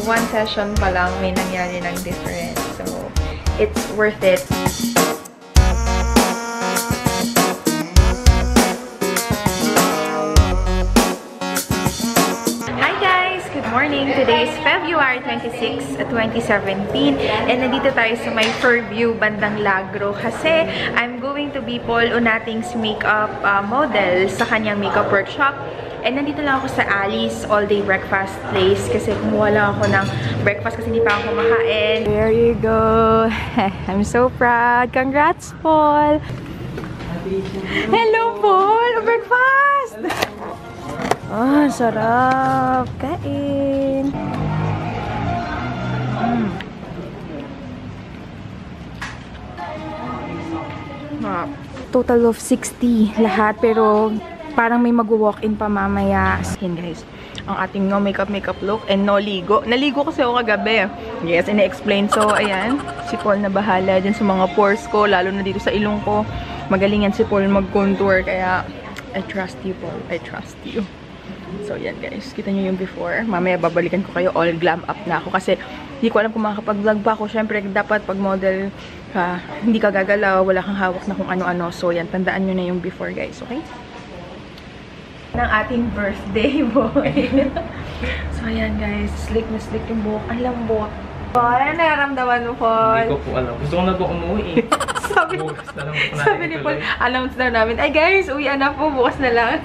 one session pa lang may nangyari ng difference. So, it's worth it. Good morning! Today is February 26, 2017 and nandito tayo sa may Fairview, bandang Lagro kasi I'm going to be Paul Unating's makeup model sa kanyang makeup workshop. And nandito lang ako sa Alice all-day breakfast place kasi kumuha lang ako ng breakfast kasi hindi pa ako kumakain. There you go! I'm so proud! Congrats, Paul! Hello, Paul! Breakfast! Ah, sarap! Kain! Total of 60 lahat, pero parang may mag-walk-in pa mamaya. Yan guys, ang ating no makeup look and no ligo. Naligo kasi ako kagabi. Yes, ini-explain. So, ayan, si Paul na bahala dyan sa mga pores ko, lalo na dito sa ilong ko. Magaling yan si Paul mag-contour, kaya I trust you, Paul. I trust you. So, yan guys. Kita nyo yung before. Mamaya babalikan ko kayo. All glam up na ako. Kasi, hindi ko alam kung makakapag-vlog pa ako. Siyempre, dapat pag model ka, hindi ka gagalaw. Wala kang hawak na kung ano-ano. So, yan. Tandaan nyo na yung before, guys. Okay? Ng ating birthday boy. So, ayan guys. Slick na slick yung buhok. Ang lambot. Paul, ano nararamdaman mo, Paul? Hindi ko po alam. Gusto ko na po umuwi eh. sabi ni Paul, announce na namin. Ay guys, uwian na po. Bukas na lang.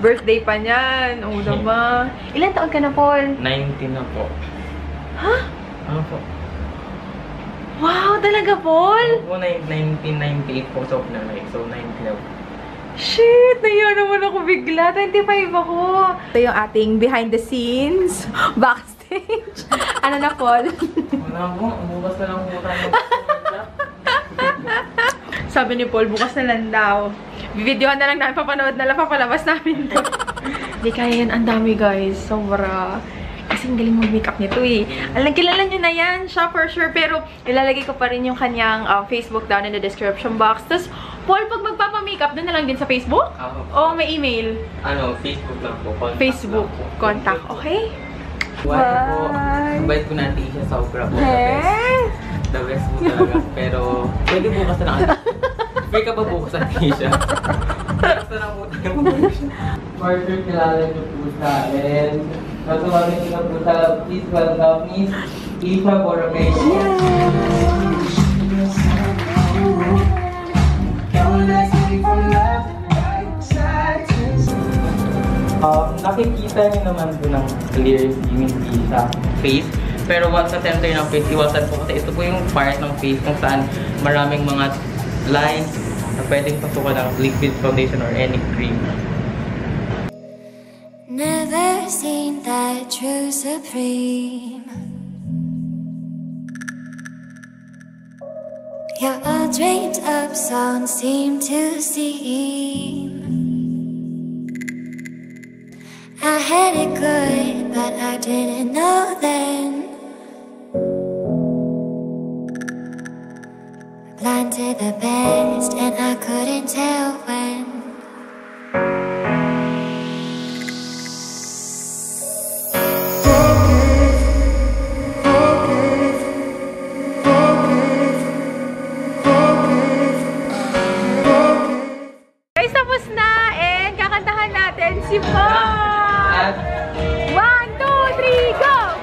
Birthday pa niyan. Oo naman. Ilan taon ka na, Paul? 19 na po. Ha? Ano po? Wow, talaga, Paul? Ako 1998 po sa nanay. So, 19 na po. Shit! Naiya naman ako bigla. 25 ako. Ito yung ating behind the scenes. Backstage. Ano na, Paul? Wala po. Bukas na lang po tayo. Sabi ni Paul, bukas na lang daw. Videohan na lang namin, papanood na lang, papalabas namin to. Hindi kaya yan, ang dami guys. Sobra. Kasi ang galing mag-makeup nito eh. Alam, kilala nyo na yan, siya for sure. Pero ilalagay ko pa rin yung kanyang Facebook down in the description box. Tapos, Paul, pag magpapamakeup, doon na lang din sa Facebook? O may email? Ano, Facebook lang po. Contact Facebook. lang po. Contact, okay? Bye! Bait ko natin siya, sobra po. The best po talaga. Pero, pwede bukas na lang. May ka ba bukas natin siya? Bukas na lang po tayo. Partner, kilala niyo po sa akin. Matuwagin niyo po sa please welcome Miss Isha Borromeo. Nakikita niyo naman po ng clear unity sa face. Pero once sa center ng face, iwasan po kasi ito po yung part ng face kung saan maraming mga lines na pwedeng pasukan ng liquid foundation or any cream. Never seen that true supreme. Your all dreamed up songs seem to seem. I had it good, but I didn't know then. Blind to the best, and I couldn't tell when. Guys, tapos na and kakantahan natin si Paul! 1, 2, 3, go!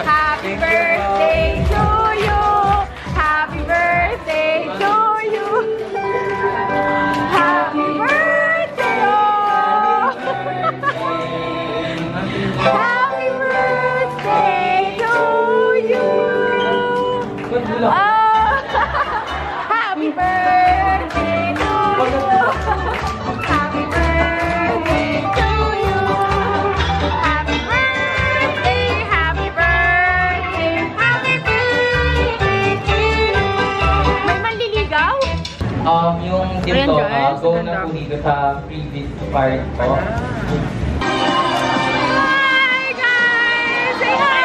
Happy birthday to you! Happy birthday to you! Happy birthday! Happy birthday to you! Happy birthday to you! Happy birthday to you! Happy birthday, happy birthday, happy birthday to you! May manliligaw? Yung dito, go na po dito sa previous part po. Hi guys! Say hi!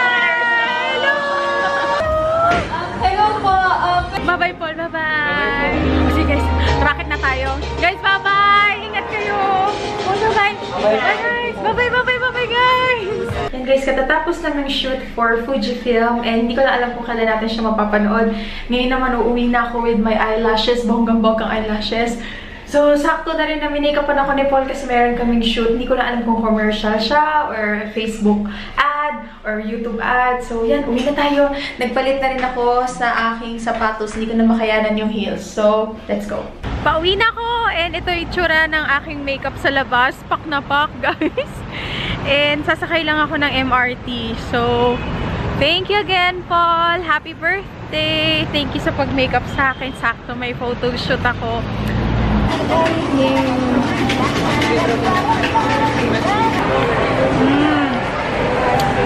Hello! Hello po! Bye-bye Paul, bye-bye! Kasi guys, racket na tayo. Guys, bye-bye! Ingat kayo! Bye-bye! Bye guys! Bye-bye, bye-bye, bye-bye guys! Yan guys, katatapos lang ng shoot for Fujifilm and hindi ko na alam kung kailan natin siya mapapanood. Ngayon naman uuwi na ako with my eyelashes, bonggang-bonggang eyelashes. So, sakto na rin na minake-upan ako ni Paul kasi meron kaming shoot. Hindi ko na alam kung commercial siya or Facebook ad or YouTube ad. So, yan, uwi na tayo. Nagpalit na rin ako sa aking sapatos. Hindi ko na makayanan yung heels. So, let's go. Pauwi na ako and ito yung itsura ng aking makeup sa labas. Pak na pak, guys. And sasakay lang ako ng MRT. So, thank you again, Paul. Happy birthday. Thank you sa pag-makeup sa akin. Sakto may photo shoot ako.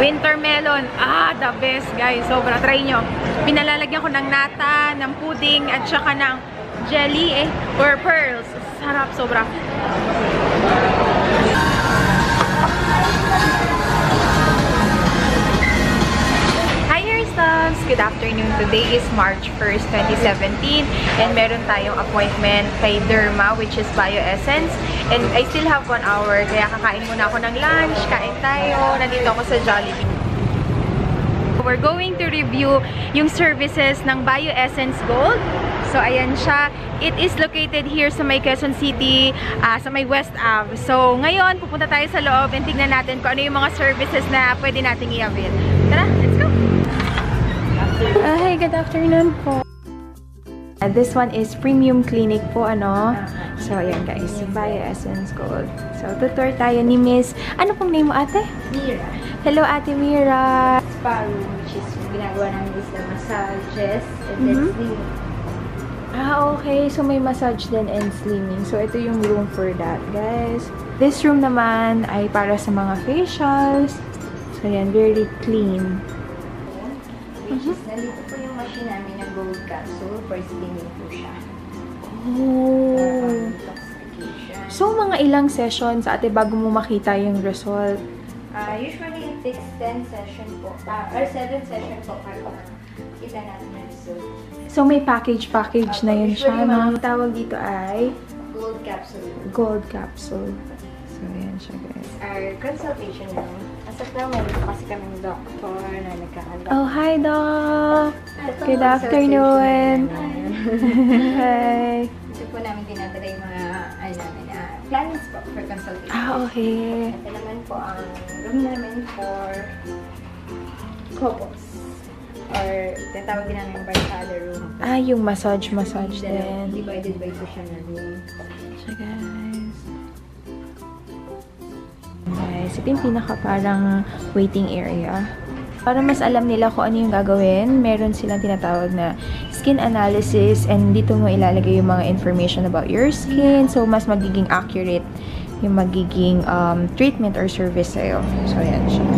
Winter melon. The best, guys. Sobra. Try nyo. Pinalalagyan ko ng nata, ng pudding, at saka ng jelly, or pearls. Sarap. Sobra. Good afternoon. Today is March 1st, 2017 and meron tayong appointment kay Derma which is Bioessence and I still have 1 hour kaya kakain muna ako ng lunch, kain tayo, nandito ako sa Jollibee. We're going to review yung services ng Bioessence Gold. So ayan siya. It is located here sa may Quezon City, sa may West Ave. So ngayon, pupunta tayo sa loob and tignan natin kung ano yung mga services na pwede nating i-avail. Tara, let's go! Hi, good afternoon po. This one is Premium Clinic po, ano? So, ayan guys, Bioessence Gold. So, tutor tayo ni Miss, ano pong name mo, ate? Mira. Hello, Ate Mira. Spa room, which is ginagawa namin is the massages and then slimming. Okay. So, may massage din and slimming. So, ito yung room for that, guys. This room naman ay para sa mga facials. So, ayan, very clean. Which is, nandito po yung machine namin ng gold capsule for slimming po siya. Oh. Detoxification. So, mga ilang sessions, ate, bago mo makita yung result? Usually, it takes 10 session po, or 7 session po para kita natin yung result. So, may package na yun siya. Usually, Mga tawag dito ay Gold capsule. gold capsule. So, ayan siya, guys. Our consultation lang. As of now, meron po kasi kaming doctor na nagkakala. Oh, hi, Doc! Good afternoon! Hi! Ito po namin dinadala yung mga plans po for consultation. Okay. Ito naman po ang room namin for couples. Or tatawagin namin yung barkada room. Yung massage din. Divided by po siya na room. Siya, guys. Guys, ito yung pinaka parang waiting area. Para mas alam nila kung ano yung gagawin, meron silang tinatawag na skin analysis and dito mo ilalagay yung mga information about your skin. So, mas magiging accurate yung magiging treatment or service sa'yo. So, ayan siya.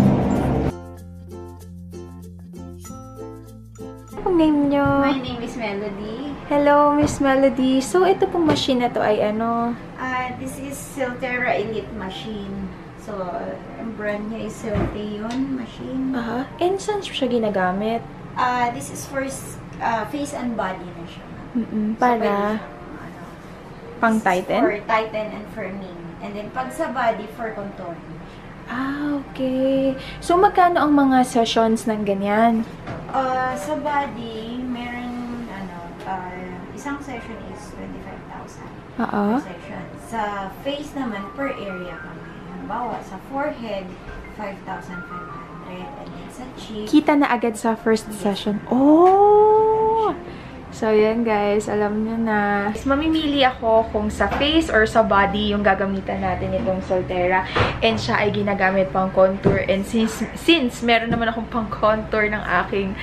Anong name nyo? My name is Melody. Hello, Miss Melody. So, ito pong machine na to ay ano? This is Silterra Elite machine. So, ang brand niya is Silteon machine. And saan siya ginagamit? This is for face and body na siya. Para pang tighten? For tighten and firming. And then, pag sa body, for contouring. Okay. So, magkano ang mga sessions ng ganyan? Sa body, meron, isang session is 25,000 per session. Sa face naman, per area kami. Halimbawa, sa forehead, 5,500. And then sa cheek, Kita na agad sa first session. Oh! So, yan guys. Alam nyo na. Mamimili ako kung sa face or sa body yung gagamitan natin itong Soltera. And siya ay ginagamit pang contour. And since meron naman akong pang contour ng aking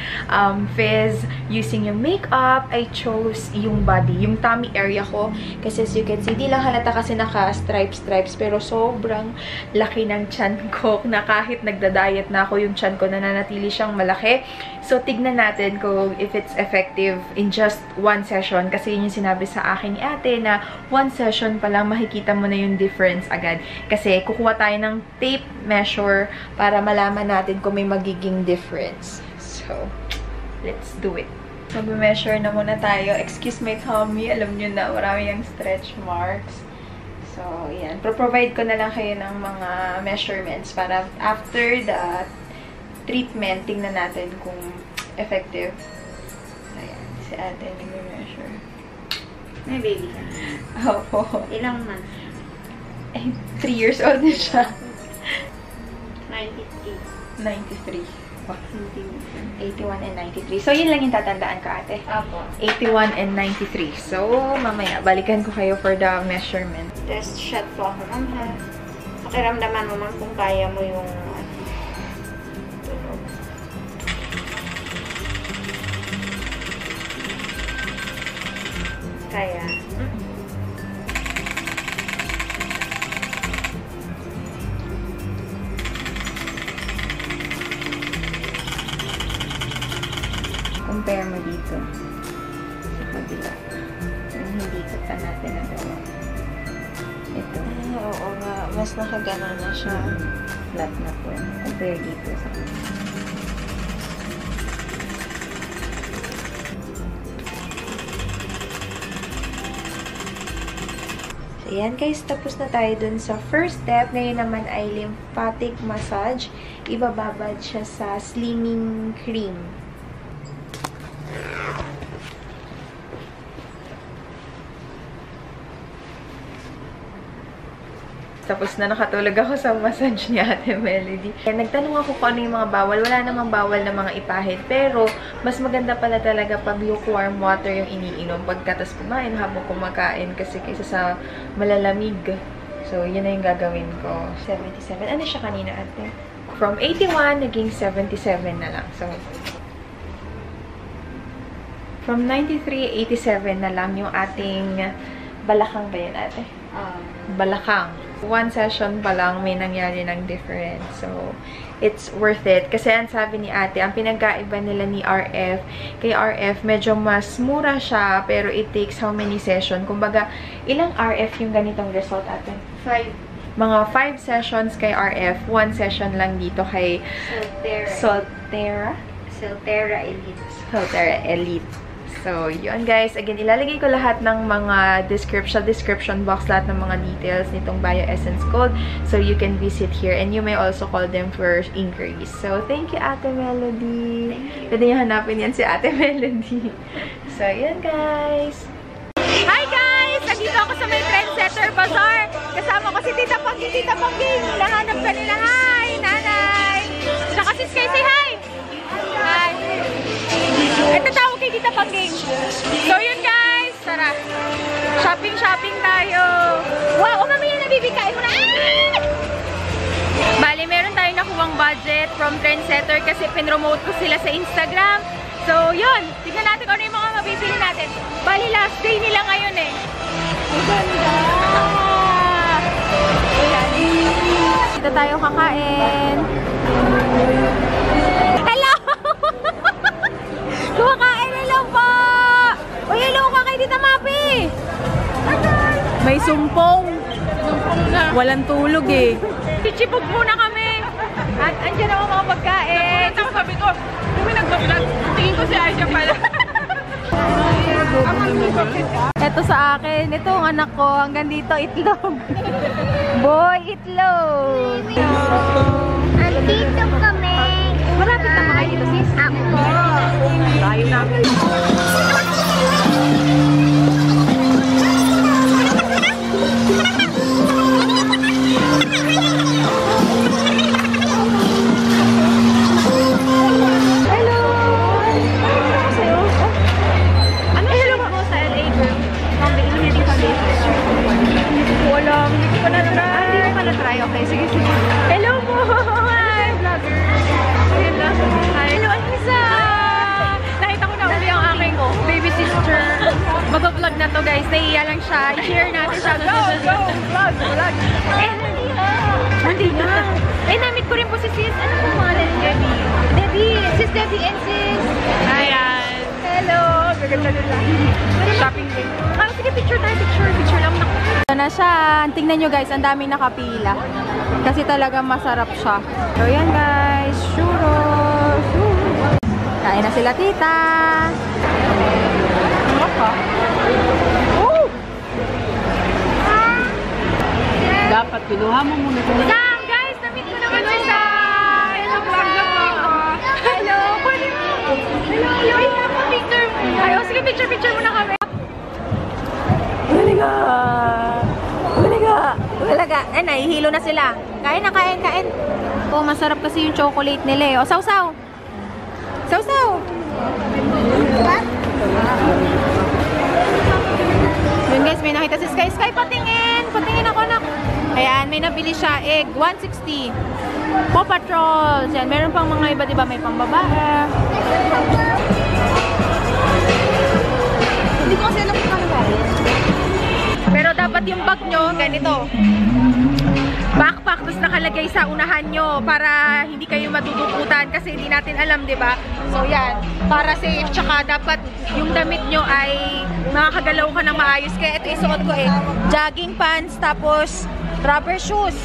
face using yung makeup, I chose yung body, yung tummy area ko. Kasi as you can see, di lang halata kasi naka-stripes. Pero sobrang laki ng tiyan ko na kahit nagda-diet na ako, yung tiyan ko nananatili siyang malaki. So, tignan natin kung if it's effective in just one session. Kasi yun yung sinabi sa akin ni ate na one session pa lang makikita mo na yung difference agad. Kasi kukuha tayo ng tape measure para malaman natin kung may magiging difference. So, let's do it. Mag-measure na muna tayo. Excuse my tummy. Alam nyo na, marami yung stretch marks. So, yan. Pro-provide ko na lang kayo ng mga measurements para after that, treatment. Tingnan natin kung effective. Ayan, si ate nag-measure. May baby ka. Opo. Ilang months? Eh, 3 years old na siya. 93. 93. Wow. 81 centimeters. and 93. So, yun lang yung tatandaan ko, ate. Apo. 81 and 93. So, mamaya, balikan ko kayo for the measurement. Test shot po ako, ma'am, ha? Pakiramdaman mo, ma'am, kung kaya mo yung tunog. Kaya. Compare mo dito. Sa kabila. Yung hindi ko pa natin nagawa. Ito. Oo nga. Mas nakagana na siya. Flat na po. Compare dito sa So, yan guys. Tapos na tayo dun sa first step. Ngayon naman ay lymphatic massage. Ibababad siya sa slimming cream. Tapos na nakatulog ako sa massage ni Ate Melody. Kaya nagtanong ako kung ano yung mga bawal. Wala namang bawal na mga ipahid. Pero, mas maganda pala talaga pag lukewarm water yung iniinom pagkatas kumain habang kumakain kasi kaysa sa malalamig. So, yun na yung gagawin ko. 77. Ano siya kanina, ate? From 81, naging 77 na lang. So, from 93, 87 na lang yung ating balakang ba yun, ate? Balakang. One session pa lang, may nangyari ng difference. So, it's worth it. Kasi ang sabi ni ate, ang pinagkaiba nila ni RF, kay RF, medyo mas mura siya, pero it takes how many session? Kumbaga, ilang RF yung ganitong result, ate? 5. Mga 5 sessions kay RF, 1 session lang dito kay Soltera Elite. Soltera Elite. So, yun guys. Again, ilalagay ko lahat ng mga description box, lahat ng mga details nitong Bioessence Gold. So, you can visit here and you may also call them for inquiries. So, thank you, Ate Melody. Thank you. Pwede niyo hanapin yan si Ate Melody. So, yun guys. Hi guys! Nandito ako sa may Trendsetter Bazaar. Kasama ko si Tita Pangking. Tita Pangking, nahanap ka nila. Hi, nanay! Tsaka sis Kay, say hi! Hi! Ito tawag kay Tita Pangking. So yun guys, tara. Shopping tayo. Wow, mamaya nabibigay mo na. Bali, meron tayong nakuwang budget from Trendsetter kasi pinromote ko sila sa Instagram. So yun, tignan natin kung ano yung mga mabibili natin. Bali, last day nila ngayon eh. Ang ganda! Dito tayo kakain. Hello! Kumakain na lang po! Uy, hello ka kay Tita Mapi! May sumpong. Sumpong na. Walang tulog eh. Chichipog muna kami. At andyan ako mga pagkain. Sabi ko, kami nagbablog. Tingin ko si Aisha pala. Ito sa akin. Ito ang anak ko. Hanggang dito, itlog. Boy, itlog. Andito kami. Marapit naman kayo dito, sis. Ako. Tayo na. Okay, sige. Hello po! Hi, vlogger! Hi. Hello, Anissa! Nakita ko na uli ang aking baby sister. Mag-vlog na to, guys. Naiiya lang siya. I-share natin siya. Go! Vlog! Hindi nga. Namit ko rin po si sis. Ano po mga Debbie? Debbie! Sis Debbie and sis! Ayan! Hello! Gaganda nila. Shopping din. Sige, picture tayo. Picture lang. Ito na siya. Tingnan nyo guys, ang daming nakapila. Kasi talagang masarap siya. So yan guys, churros. Kain na sila tita. Dapat kinuha mo muna ito. Sam, guys, na-meet ko naman si Sam. Vlog na po ako. Picture muna kami. Huli ka. Ay, nahihilo na sila. Kain na, kain. Oh, masarap kasi yung chocolate nila eh. O, sausaw. Yun guys, may nakita si Sky. Sky, patingin ako na. Ayan, may nabili siya. Egg, 160. Paw Patrol. Yan, meron pang mga iba, diba? May pang babae. Hindi ko kasi alam kung ano ba. Pero dapat yung bag nyo, ganito. Backpack, tapos nakalagay sa unahan nyo para hindi kayo matutuputan kasi hindi natin alam, diba? So, yan. Para safe. Tsaka dapat yung damit nyo ay makakagalaw ka ng maayos. Kaya ito isuot ko jogging pants, tapos rubber shoes.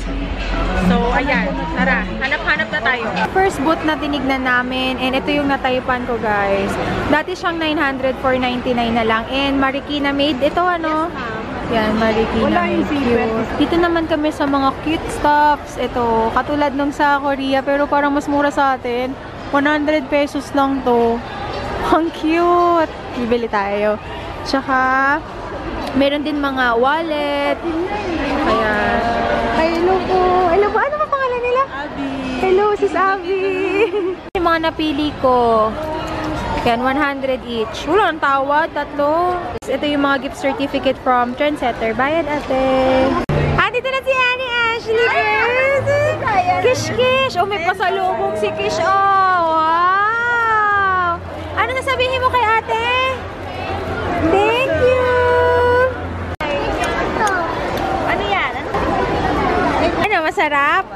So, ayan. Tara, hanap-hanap na tayo. First boot na tinignan namin, and ito yung nataypan ko, guys. Dati siyang 900, 499 na lang. And Marikina made. Ito, ano? Yan, Marikina made. Cute. Dito naman kami sa mga cute stuffs. Ito, katulad nung sa Korea, pero parang mas mura sa atin. 100 pesos lang to. Ang cute! Bibili tayo. Tsaka, meron din mga wallet. Ayan. Hello po. Ano ba pangalan nila? Abby. Hello, sis Abby. Yung mga napili ko. Yan, 100 each. Wala ang tawad, 3. Ito yung mga gift certificate from Trendsetter. Bayad, ate. Dito na si Annie Ashley, girls. Kish. Oh, may pasalubong si Kish. Oh, wow. Ano nasabihin mo kay ate? Thank you. Ano yan? Ano, masarap?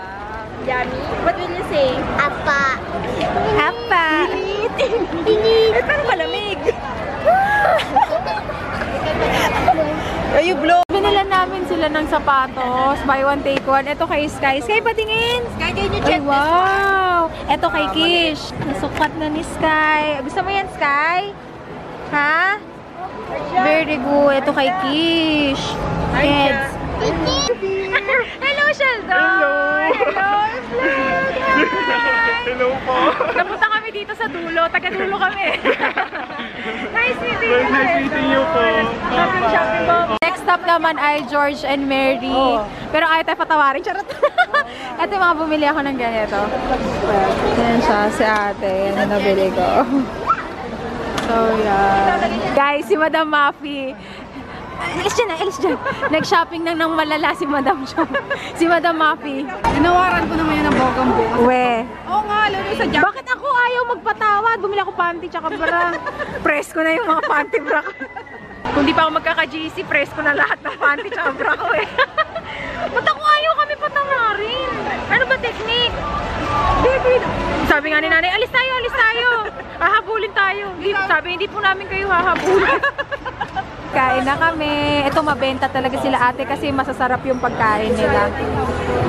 Yummy. What will you say? Apa. Init. Parang malamig. You blow. Binila namin sila ng sapatos. Buy one, take one. Ito kay Sky. Sky, patingin. Sky, can you check this one? Wow. Ito kay Kish. Nasukat na ni Sky. Gusto mo yan, Sky? Ha? Very good. Ito kay Kish. Kids. Hello, Sheldon. Hello po. Napunta kami dito sa dulo. Taga-dulo kami. Nice meeting you. Nice meeting you po. Shopping po. Next stop naman ay George and Mary. Pero ayaw tayo patawarin. Charot. Ito yung mga bumili ako ng ganito. Yan siya, si ate. Yan ang nabili ko. So, yan. Guys, si Madam Mafi. Alis dyan. Nag-shopping nang malala si Madam siya. Si Madam Mafi. Tinawaran ko naman yun ng bogang bukas. We. Oo nga, lalo sa jacket. Bakit ako ayaw magpatawad? Bumili ako panty tsaka bra. Press ko na yung mga panty bra ko. Kung di pa ako magkaka-GC, press ko na lahat ng panty tsaka bra ko eh. Ba't ako ayaw kami patawarin? Ano ba technique? Sabi nga ni nanay, alis tayo. Hahabulin tayo. Sabi, hindi po namin kayo hahabulin. Kain na kami. Ito, mabenta talaga sila ate kasi masasarap yung pagkain nila.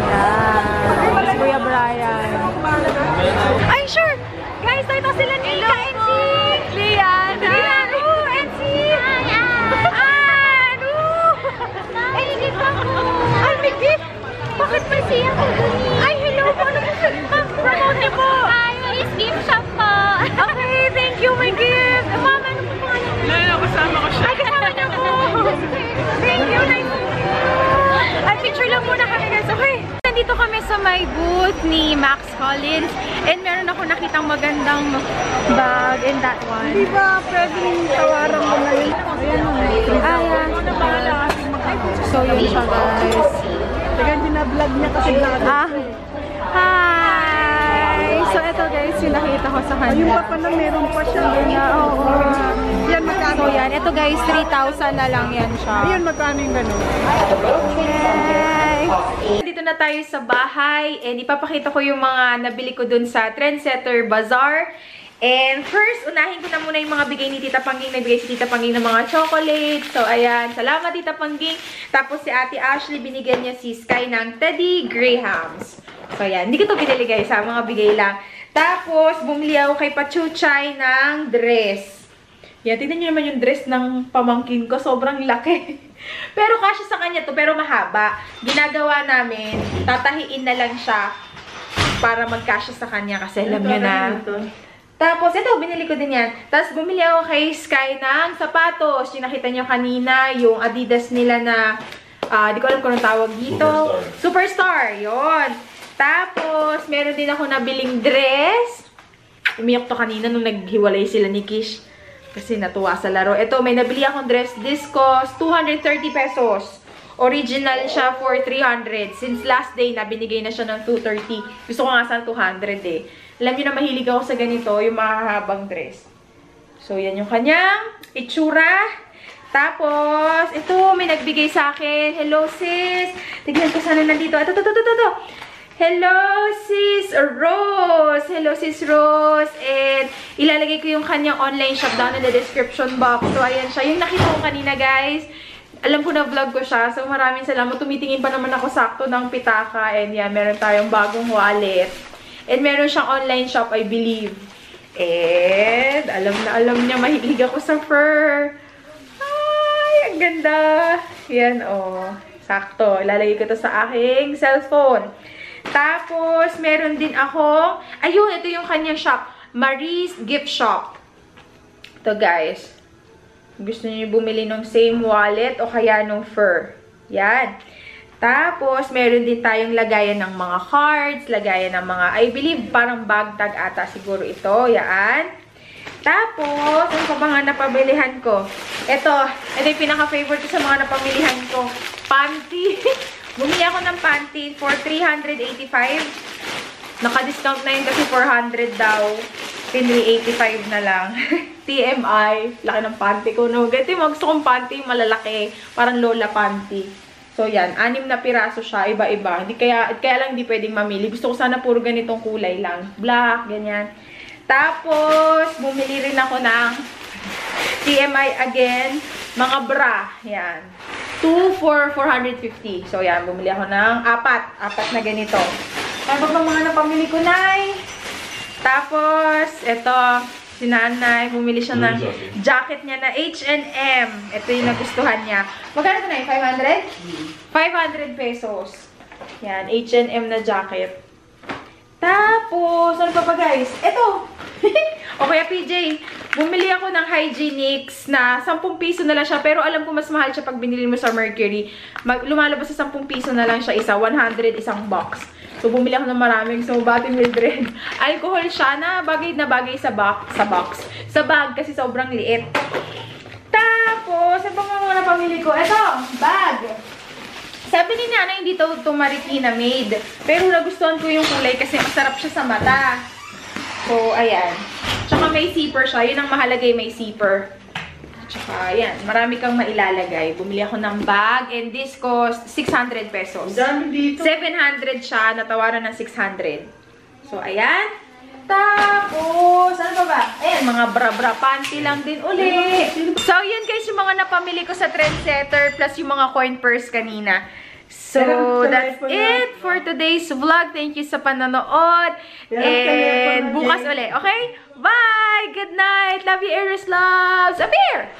Yan. Kuya Brian. Ay, sure! Guys, ito sila ni NC! Lian! NC! Ay, may gift ako! Ay, may gift! Bakit may siya ko? Ay, hello po! Ano po? Promote niyo po! Ay, may gift shop po! Okay, thank you, my gift! Mama, ano po pangalan? Lalo, kasama ko siya. Ay, kasama niyo po! Thank you, nice! Ay, picture lang muna kami guys, okay? Nandito kami sa may booth ni Max Collins and meron ako nakitang magandang bag in that one. Di ba pwedeng tawaran mo na yun? Ayan. So, yun siya guys. Teka, binablog niya kasi vlog. Hi! So, ito guys, yung nakita ko sa kanya. Yung pa pala, meron pa siya. Oo. Yan, magkano? So, yan. Ito guys, 3,000 na lang yan siya. Ayun, magkano yung gano'n? Okay. Dito na tayo sa bahay and ipapakita ko yung mga nabili ko dun sa Trendsetter Bazaar. And first, unahin ko na muna yung mga bigay ni Tita Pangging. Nagbigay si Tita Pangging ng mga chocolate. So, ayan. Salamat, Tita Pangging. Tapos si Ate Ashley, binigyan niya si Sky ng Teddy Grahams. So, ayan. Hindi ko ito binili guys, ha? Mga bigay lang. Tapos, bumili ako kay Pachuchay ng dress. Yan, tignan nyo naman yung dress ng pamangkin ko. Sobrang laki. Pero kasya sa kanya to, pero mahaba. Ginagawa namin, tatahiin na lang siya para magkasya sa kanya kasi alam nyo na. Tapos, ito, binili ko din yan. Tapos, bumili ako kay Sky ng sapatos. Yung nakita nyo kanina, yung Adidas nila na, di ko alam kung anong tawag dito. Superstar. Yun. Tapos, meron din ako nabiling dress. Umiyak to kanina nung naghiwalay sila ni Kish. Kasi natuwa sa laro. Ito, may nabili akong dress. This cost 230 pesos. Original siya for 300. Since last day na, binigay na siya ng 230. Gusto ko nga sa 200 eh. Alam niyo na mahilig ako sa ganito, yung mahahabang dress. So, yan yung kanyang itsura. Tapos, ito, may nagbigay sa akin. Hello, sis. Tignan ko sana nandito. Ito. Hello, sis Rose. Hello, sis Rose. And, ilalagay ko yung kanyang online shop down in the description box. So, ayan siya. Yung nakita ko kanina, guys. Alam ko na vlog ko siya. So, maraming salamat. Tumitingin pa naman ako sakto ng pitaka. And, yan, meron tayong bagong wallet. And meron siyang online shop, I believe. And, alam niya, mahilig ako sa fur. Ay, ang ganda. Yan, oh. Sakto. Ilalagay ko to sa aking cellphone. Tapos, meron din ako, ayun, ito yung kanyang shop. Marie's Gift Shop. Ito, guys. Gusto niyo bumili ng same wallet o kaya ng fur. Yan. Tapos, meron din tayong lagayan ng mga cards, lagayan ng mga, I believe, parang bag tag ata siguro ito. Yan. Tapos, ano pa ba nga napabilihan ko? Ito yung pinaka-favorite ko sa mga napamilihan ko. Panty. Bumili ako ng panty for 385. Naka-discount na yun kasi 400 daw. 385 na lang. TMI. Laki ng panty ko. No? Ganito yung gusto kong panty, malalaki. Parang Lola panty. So, yan. 6 na piraso siya. Iba-iba. Kaya lang hindi pwedeng mamili. Gusto ko sana puro ganitong kulay lang. Black, ganyan. Tapos, bumili rin ako ng TMI again. Mga bra. Yan. 2 for 450. So, yan. Bumili ako ng 4 na ganito. Ano ba mga napamili ko, Nay? Tapos, ito. Si Nanay, bumili siya ng jacket niya na H&M. Ito yung nagustuhan niya. Magkano ito na 500? 500 pesos. Yan, H&M na jacket. Tapos, ano pa guys? Ito! O kaya PJ, bumili ako ng Hygienix na 10 piso na lang siya. Pero alam ko mas mahal siya pag binili mo sa Mercury. Lumalabas sa 10 piso na lang siya isa. 100 isang box. So, bumili ako ng maraming. So, Bati Mildred. Alcohol siya na bagay sa box. Sa bag kasi sobrang liit. Tapos, ano pa mga napamili ko? Ito, bag. Sabi ni Nana, hindi to Marikina made. Pero nagustuhan ko yung kulay kasi masarap siya sa mata. So, ayan. Tsaka may zipper siya. Yun ang mahalaga, may zipper. Tsaka, ayan. Marami kang mailalagay. Bumili ako ng bag. And this cost 600 pesos. 700 siya. Natawaran ng 600. So, ayan. Tapos, ano pa ba? Ayan, mga bra-bra panty lang din uli. So, yun guys, yung mga napamili ko sa Trendsetter plus yung mga coin purse kanina. So, that's it for today's vlog. Thank you sa panonood. And bukas uli, okay? Bye! Good night! Love you, Aries Loves! Up here!